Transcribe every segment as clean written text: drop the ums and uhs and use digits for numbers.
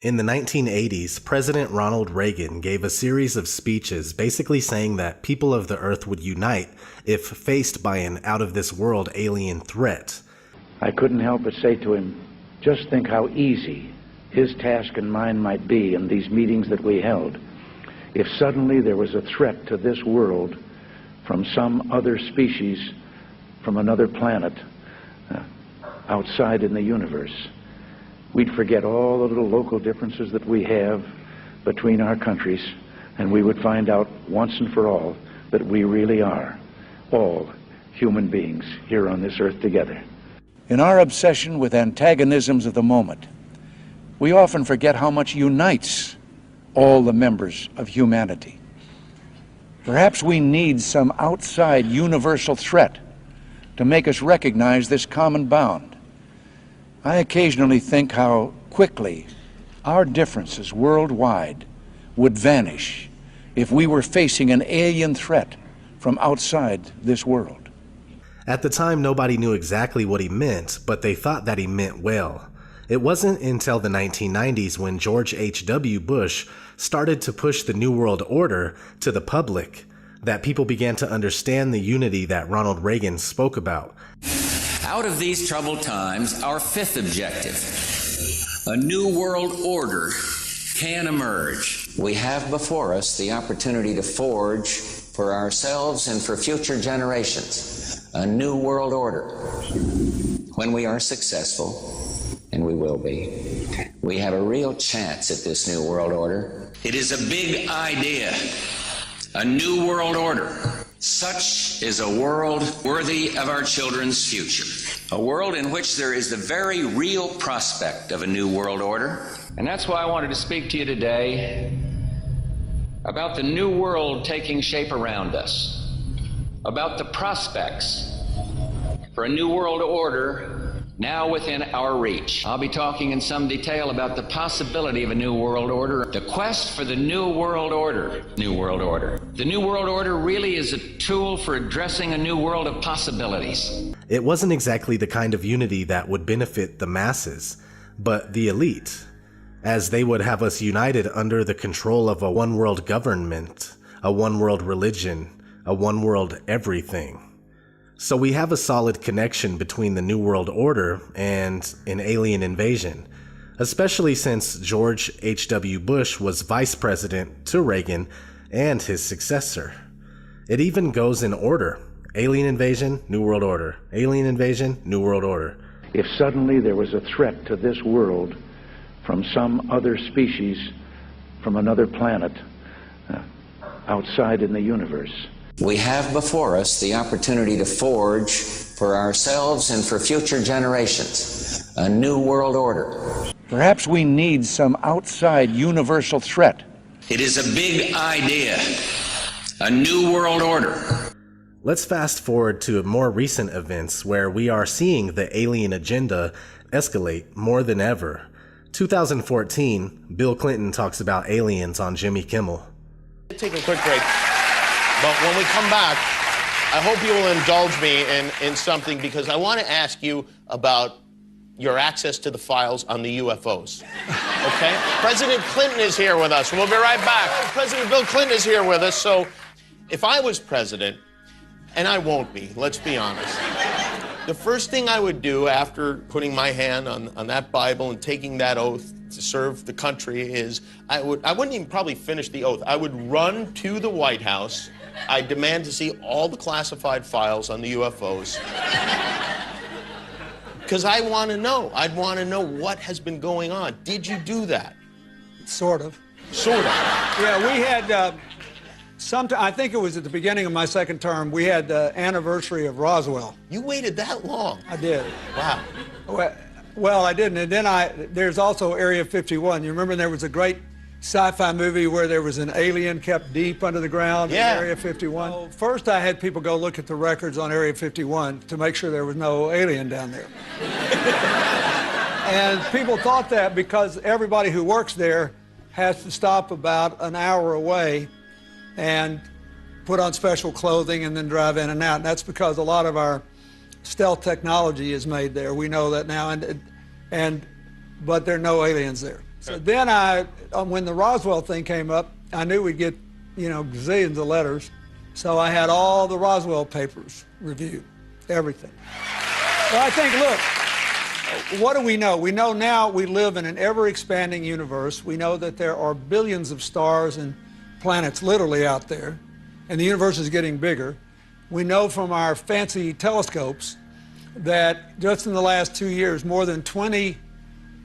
In the 1980s, President Ronald Reagan gave a series of speeches basically saying that people of the Earth would unite if faced by an out-of-this-world alien threat. I couldn't help but say to him, just think how easy his task and mine might be in these meetings that we held if suddenly there was a threat to this world from some other species, from another planet, outside in the universe. We'd forget all the little local differences that we have between our countries, and we would find out once and for all that we really are all human beings here on this earth together. In our obsession with antagonisms of the moment, we often forget how much unites all the members of humanity. Perhaps we need some outside universal threat to make us recognize this common bound. I occasionally think how quickly our differences worldwide would vanish if we were facing an alien threat from outside this world. At the time, nobody knew exactly what he meant, but they thought that he meant well. It wasn't until the 1990s when George H.W. Bush started to push the New World Order to the public that people began to understand the unity that Ronald Reagan spoke about. Out of these troubled times, our fifth objective, a new world order, can emerge. We have before us the opportunity to forge for ourselves and for future generations a new world order. When we are successful, and we will be, we have a real chance at this new world order. It is a big idea, a new world order. Such is a world worthy of our children's future. A world in which there is the very real prospect of a new world order. And that's why I wanted to speak to you today about the new world taking shape around us, about the prospects for a new world order now within our reach. I'll be talking in some detail about the possibility of a new world order, the quest for the new world order. New world order. The new world order really is a tool for addressing a new world of possibilities. It wasn't exactly the kind of unity that would benefit the masses, but the elite, as they would have us united under the control of a one-world government, a one-world religion, a one-world everything. So we have a solid connection between the New World Order and an alien invasion, especially since George H.W. Bush was vice president to Reagan and his successor. It even goes in order: alien invasion, New World Order; alien invasion, New World Order. If suddenly there was a threat to this world from some other species, from another planet, outside in the universe. We have before us the opportunity to forge for ourselves and for future generations a new world order. Perhaps we need some outside universal threat. It is a big idea, a new world order. Let's fast forward to more recent events where we are seeing the alien agenda escalate more than ever. 2014, Bill Clinton talks about aliens on Jimmy Kimmel. Take a quick break. But when we come back, I hope you will indulge me in something, because I want to ask you about your access to the files on the UFOs. Okay? President Clinton is here with us. We'll be right back. President Bill Clinton is here with us. So if I was president, and I won't be, let's be honest, the first thing I would do after putting my hand on that Bible and taking that oath to serve the country is I wouldn't even probably finish the oath. I would run to the White House. I demand to see all the classified files on the UFOs. Because I want to know. I'd want to know what has been going on. Did you do that? Sort of. Sort of. Yeah, we had, I think it was at the beginning of my second term, we had the anniversary of Roswell. You waited that long? I did. Wow. Well, I didn't. And then there's also Area 51. You remember there was a great sci-fi movie where there was an alien kept deep under the ground in Area 51? Well, first I had people go look at the records on Area 51 to make sure there was no alien down there. And people thought that because everybody who works there has to stop about an hour away and put on special clothing and then drive in and out. And that's because a lot of our stealth technology is made there. We know that now, but there are no aliens there. So then when the Roswell thing came up, I knew we'd get, gazillions of letters. So I had all the Roswell papers reviewed, everything. Well, I think, look, what do we know? We know now we live in an ever-expanding universe. We know that there are billions of stars and planets literally out there, and the universe is getting bigger. We know from our fancy telescopes that just in the last 2 years, more than 20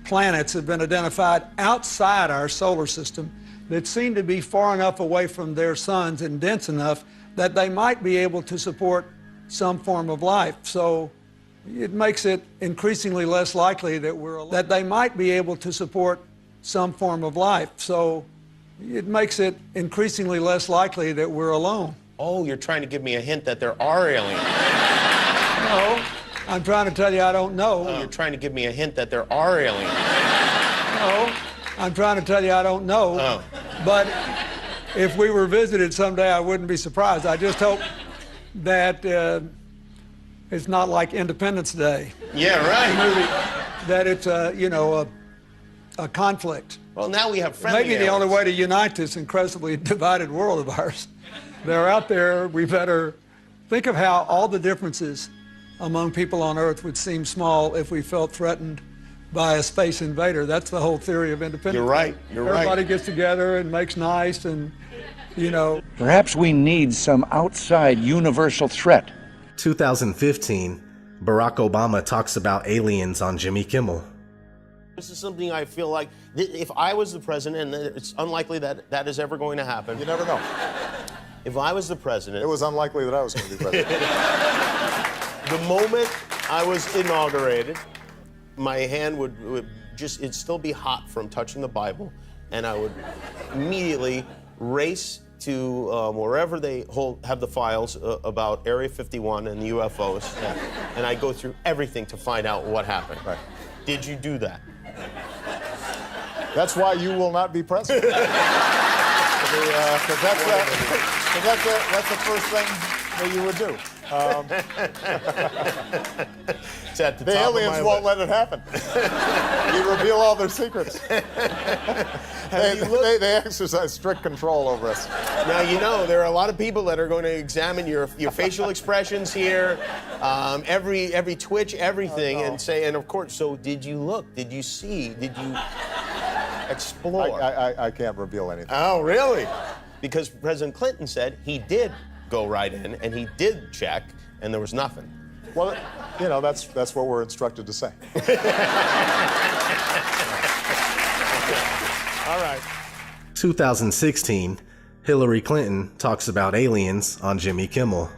planets have been identified outside our solar system that seem to be far enough away from their suns and dense enough that they might be able to support some form of life. So it makes it increasingly less likely that they might be able to support some form of life. So it makes it increasingly less likely that we're alone. Oh, you're trying to give me a hint that there are aliens. No, I'm trying to tell you I don't know. Oh, you're trying to give me a hint that there are aliens. No, I'm trying to tell you I don't know. Oh. But if we were visited someday, I wouldn't be surprised. I just hope that it's not like Independence Day. Yeah, right. That it's a conflict. Well, now we have friendly Maybe the only way to unite this incredibly divided world of ours. They're out there. We better think of how all the differences among people on Earth would seem small if we felt threatened by a space invader. That's the whole theory of independence. You're right. Everybody gets together and makes nice and, Perhaps we need some outside universal threat. 2015, Barack Obama talks about aliens on Jimmy Kimmel. This is something I feel like, if I was the president, and it's unlikely that that is ever going to happen. You never know. If I was the president... It was unlikely that I was going to be president. The moment I was inaugurated, my hand would just, it'd still be hot from touching the Bible, and I would immediately race to wherever they have the files about Area 51 and the UFOs, and I go through everything to find out what happened. Right. Did you do that? That's why you will not be president. Because that's the first thing that you would do. The aliens won't let it happen. You reveal all their secrets. They exercise strict control over us. Now, there are a lot of people that are going to examine your facial expressions here, every twitch, everything, and say, and of course, so did you look? Did you see? Did you explore? I can't reveal anything. Oh, really? Because President Clinton said he did go right in, and he did check, and there was nothing. Well, that's what we're instructed to say. All right. 2016, Hillary Clinton talks about aliens on Jimmy Kimmel.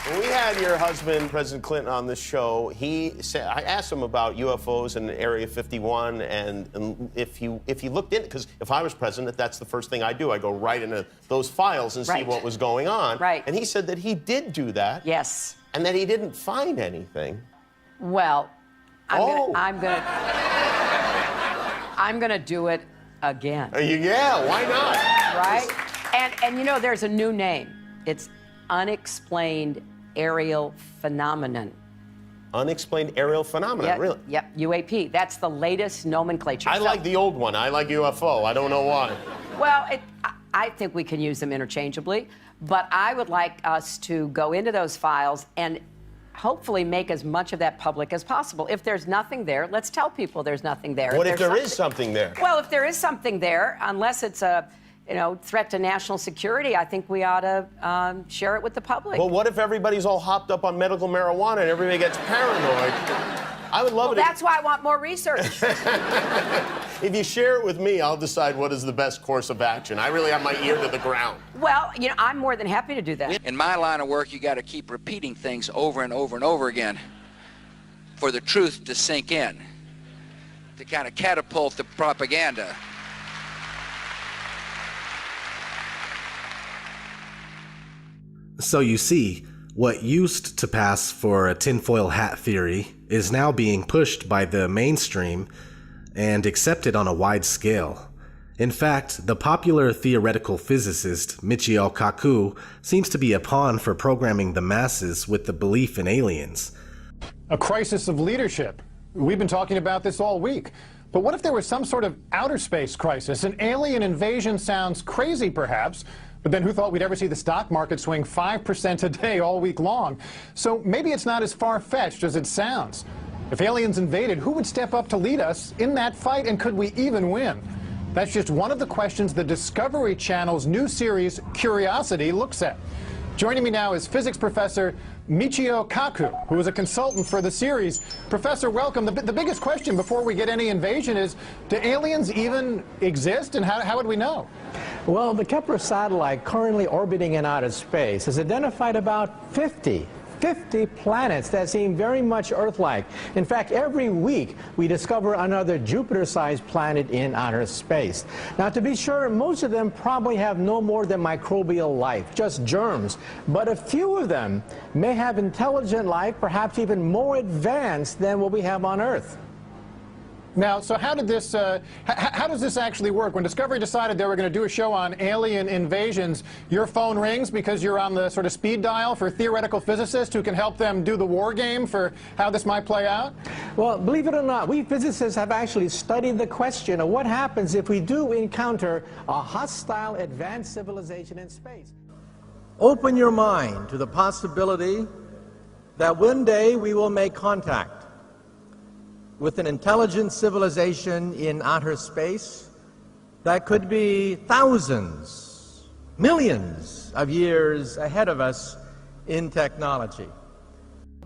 When we had your husband, President Clinton, on this show, he said, I asked him about UFOs in Area 51, and if he looked in, because if I was president, that's the first thing I do. I go right into those files and see what was going on. Right. And he said that he did do that. Yes. And that he didn't find anything. Well, I'm gonna do it again. Yeah, why not? Right? And there's a new name. It's unexplained aerial phenomenon. Unexplained aerial phenomenon, really? Yep, UAP. That's the latest nomenclature. I like the old one. I like UFO. I don't know why. Well, I think we can use them interchangeably, but I would like us to go into those files and hopefully make as much of that public as possible. If there's nothing there, let's tell people there's nothing there. What if there is something there? Well, if there is something there, unless it's a threat to national security, I think we ought to share it with the public. Well, what if everybody's all hopped up on medical marijuana and everybody gets paranoid? I would love it. That's why I want more research. If you share it with me, I'll decide what is the best course of action. I really have my ear to the ground. Well, I'm more than happy to do that. In my line of work, you got to keep repeating things over and over and over again for the truth to sink in, to kind of catapult the propaganda. So you see, what used to pass for a tinfoil hat theory is now being pushed by the mainstream and accepted on a wide scale. In fact, the popular theoretical physicist Michio Kaku seems to be a pawn for programming the masses with the belief in aliens. A crisis of leadership. We've been talking about this all week. But what if there was some sort of outer space crisis? An alien invasion sounds crazy, perhaps, but then who thought we'd ever see the stock market swing 5% a day all week long? So maybe it's not as far-fetched as it sounds. If aliens invaded, who would step up to lead us in that fight, and could we even win? That's just one of the questions the Discovery Channel's new series, Curiosity, looks at. Joining me now is physics professor Michio Kaku, who is a consultant for the series. Professor, welcome. The biggest question before we get any invasion is, do aliens even exist, and how would we know? Well, the Kepler satellite currently orbiting in outer space has identified about 50 planets that seem very much Earth-like. In fact, every week we discover another Jupiter-sized planet in outer space. Now, to be sure, most of them probably have no more than microbial life, just germs. But a few of them may have intelligent life, perhaps even more advanced than what we have on Earth. Now, so how does this actually work? When Discovery decided they were going to do a show on alien invasions, your phone rings because you're on the sort of speed dial for theoretical physicists who can help them do the war game for how this might play out? Well, believe it or not, we physicists have actually studied the question of what happens if we do encounter a hostile advanced civilization in space. Open your mind to the possibility that one day we will make contact with an intelligent civilization in outer space that could be thousands, millions of years ahead of us in technology.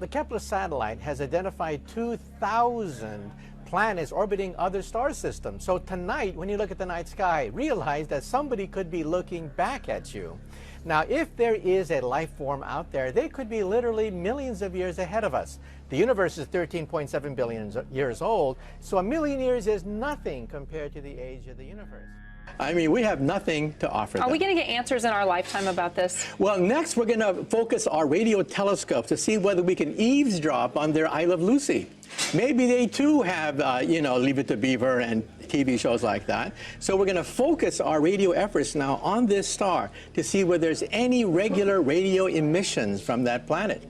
The Kepler satellite has identified 2,000 planets orbiting other star systems. So tonight, when you look at the night sky, realize that somebody could be looking back at you. Now, if there is a life form out there, they could be literally millions of years ahead of us. The universe is 13.7 billion years old, so a million years is nothing compared to the age of the universe. I mean, we have nothing to offer them. Are we going to get answers in our lifetime about this? Well, next we're going to focus our radio telescope to see whether we can eavesdrop on their I Love Lucy. Maybe they too have, Leave It to Beaver and TV shows like that. So we're going to focus our radio efforts now on this star to see whether there's any regular radio emissions from that planet.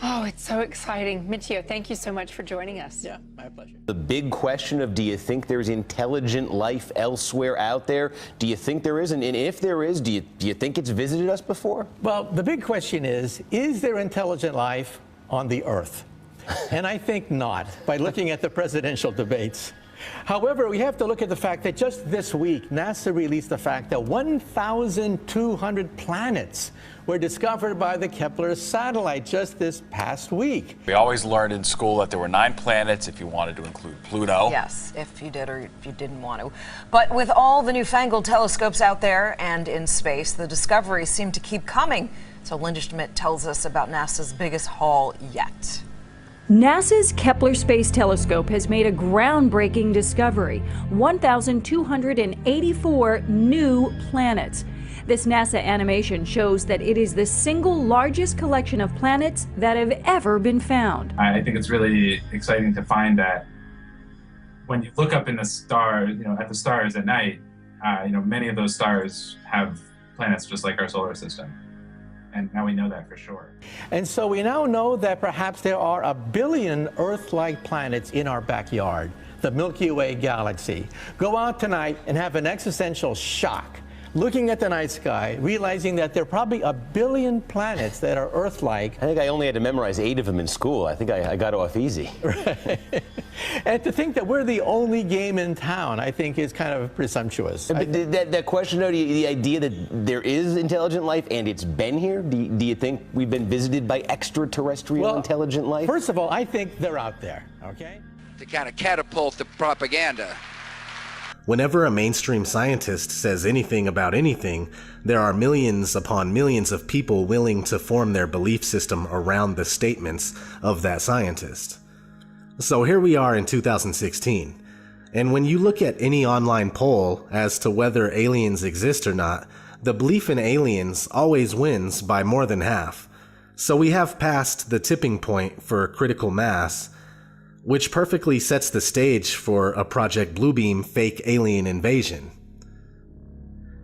Oh, it's so exciting. Michio, thank you so much for joining us. Yeah, my pleasure. The big question of, do you think there's intelligent life elsewhere out there? Do you think there is? And if there is, do you think it's visited us before? Well, the big question is there intelligent life on the Earth? And I think not, by looking at the presidential debates. However, we have to look at the fact that just this week, NASA released the fact that 1,200 planets were discovered by the Kepler satellite just this past week. We always learned in school that there were 9 planets if you wanted to include Pluto. Yes, if you did or if you didn't want to. But with all the newfangled telescopes out there and in space, the discoveries seem to keep coming. So Linda Schmidt tells us about NASA's biggest haul yet. NASA's Kepler Space Telescope has made a groundbreaking discovery: 1,284 new planets. This NASA animation shows that it is the single largest collection of planets that have ever been found. I think it's really exciting to find that when you look up in the stars, at the stars at night, many of those stars have planets just like our solar system. And now we know that for sure. And so we now know that perhaps there are 1 billion Earth-like planets in our backyard, the Milky Way galaxy. Go out tonight and have an existential shock, looking at the night sky, realizing that there are probably 1 billion planets that are Earth-like. I think I only had to memorize 8 of them in school. I think I got off easy. Right. And to think that we're the only game in town, I think, is kind of presumptuous. But that question, though, the idea that there is intelligent life and it's been here, do you think we've been visited by extraterrestrial intelligent life? First of all, I think they're out there, okay? To kind of catapult the propaganda. Whenever a mainstream scientist says anything about anything, there are millions upon millions of people willing to form their belief system around the statements of that scientist. So here we are in 2016, and when you look at any online poll as to whether aliens exist or not, the belief in aliens always wins by more than half. So we have passed the tipping point for critical mass, which perfectly sets the stage for a Project Bluebeam fake alien invasion.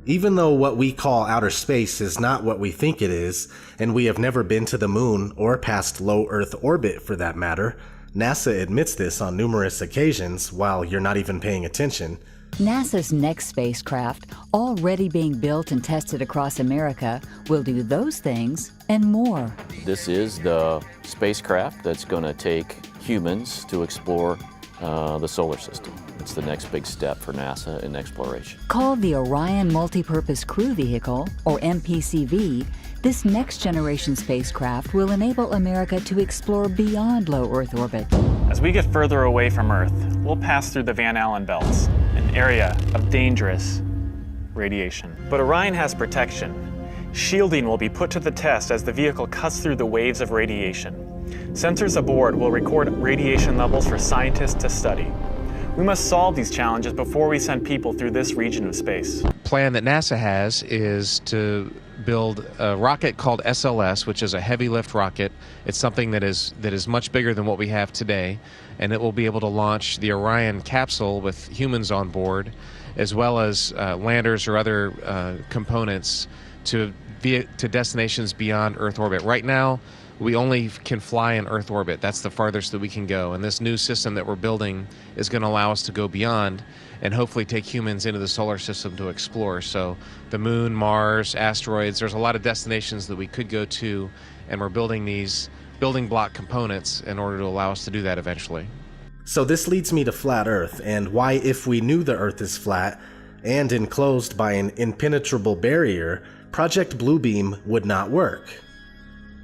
Even though what we call outer space is not what we think it is, and we have never been to the moon or past low Earth orbit for that matter, NASA admits this on numerous occasions while you're not even paying attention. NASA's next spacecraft, already being built and tested across America, will do those things and more. This is the spacecraft that's going to take humans to explore the solar system. It's the next big step for NASA in exploration. Called the Orion Multipurpose Crew Vehicle, or MPCV, this next-generation spacecraft will enable America to explore beyond low Earth orbit. As we get further away from Earth, we'll pass through the Van Allen belts, an area of dangerous radiation. But Orion has protection. Shielding will be put to the test as the vehicle cuts through the waves of radiation. Sensors aboard will record radiation levels for scientists to study. We must solve these challenges before we send people through this region of space. The plan that NASA has is to build a rocket called SLS, which is a heavy lift rocket. It's something that is much bigger than what we have today, and it will be able to launch the Orion capsule with humans on board, as well as landers or other components to destinations beyond Earth orbit. Right now, we only can fly in Earth orbit. That's the farthest that we can go. And this new system that we're building is going to allow us to go beyond and hopefully take humans into the solar system to explore. So the moon, Mars, asteroids, there's a lot of destinations that we could go to, and we're building these building block components in order to allow us to do that eventually. So this leads me to flat Earth and why, if we knew the Earth is flat and enclosed by an impenetrable barrier, Project Bluebeam would not work.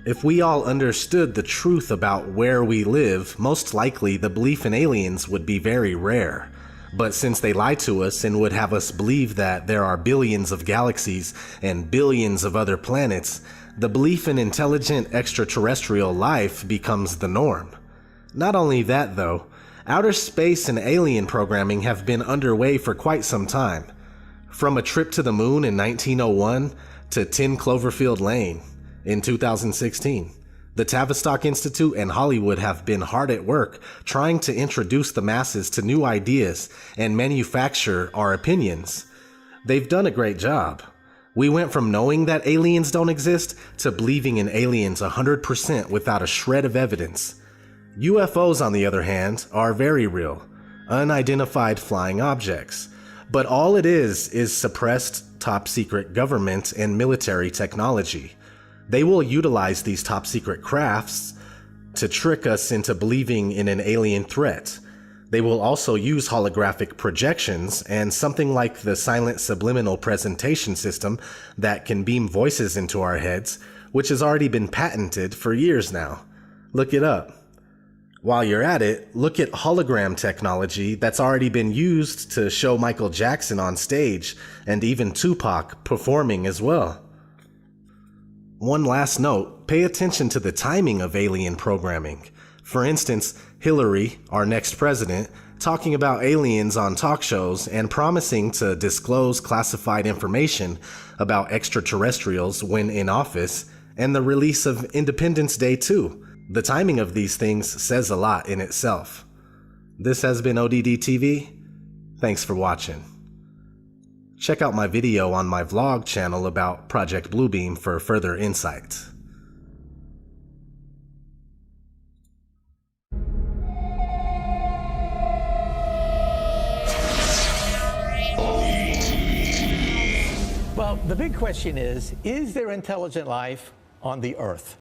If we all understood the truth about where we live, most likely the belief in aliens would be very rare. But since they lie to us and would have us believe that there are billions of galaxies and billions of other planets, the belief in intelligent extraterrestrial life becomes the norm. Not only that though, outer space and alien programming have been underway for quite some time. From a trip to the moon in 1901 to 10 Cloverfield Lane in 2016, the Tavistock Institute and Hollywood have been hard at work trying to introduce the masses to new ideas and manufacture our opinions. They've done a great job. We went from knowing that aliens don't exist to believing in aliens 100% without a shred of evidence. UFOs, on the other hand, are very real, unidentified flying objects. But all it is suppressed top-secret government and military technology. They will utilize these top-secret crafts to trick us into believing in an alien threat. They will also use holographic projections and something like the silent subliminal presentation system that can beam voices into our heads, which has already been patented for years now. Look it up. While you're at it, look at hologram technology that's already been used to show Michael Jackson on stage and even Tupac performing as well. One last note, pay attention to the timing of alien programming. For instance, Hillary, our next president, talking about aliens on talk shows and promising to disclose classified information about extraterrestrials when in office, and the release of Independence Day 2. The timing of these things says a lot in itself. This has been ODD TV. Thanks for watching. Check out my video on my vlog channel about Project Bluebeam for further insight. Well, the big question is there intelligent life on the Earth?